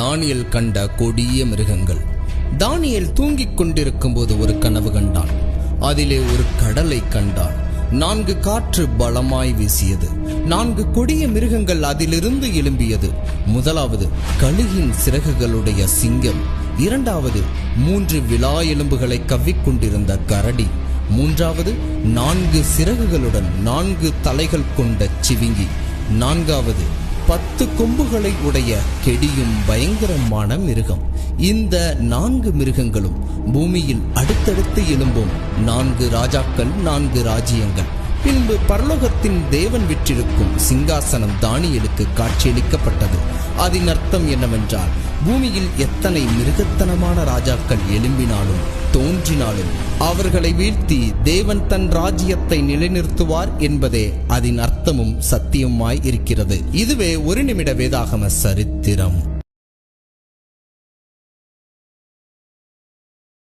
தானியேல் கண்ட கொடிய மிருகங்கள். தானியேல் தூங்கிக் கொண்டிருக்கும் போது ஒரு கனவு கண்டான். அதிலே ஒரு கடலை கண்டான். 4 காற்று பலமாய் வீசியது. 4 கொடிய மிருகங்கள் அதிலிருந்து எழும்பியது. முதலாவது கழுகின் சிறகுகளுடைய சிங்கம், இரண்டாவது 3 விலா எலும்புகளை கவ்விக்கொண்டிருந்த கரடி, மூன்றாவது 4 சிறகுகளுடன் 4 தலைகள் கொண்ட சிவிங்கி, நான்காவது 10 கொம்புகளை உடைய கெடியும் பயங்கரமான மிருகம். இந்த 4 மிருகங்களும் பூமியில் அடுத்தடுத்து எழும்பும் 4 ராஜாக்கள், 4 ராஜ்யங்கள். பின்பு பரலோகத்தின் தேவன் விற்றிருக்கும் சிங்காசனம் தானியேலுக்கு காட்சியளிக்கப்பட்டது. அதன் அர்த்தம் என்னவென்றால், பூமியில் எத்தனை மிருகத்தனமான ராஜாக்கள் எழும்பினாலும் தோன்றினாலும் அவர்களை வீழ்த்தி தேவன் தன் ராஜ்யத்தை நிலைநிறுத்துவார் என்பதே அதன் அர்த்தமும் சத்தியமாய் இருக்கிறது. இதுவே 1 நிமிட வேதாகம சரித்திரம்.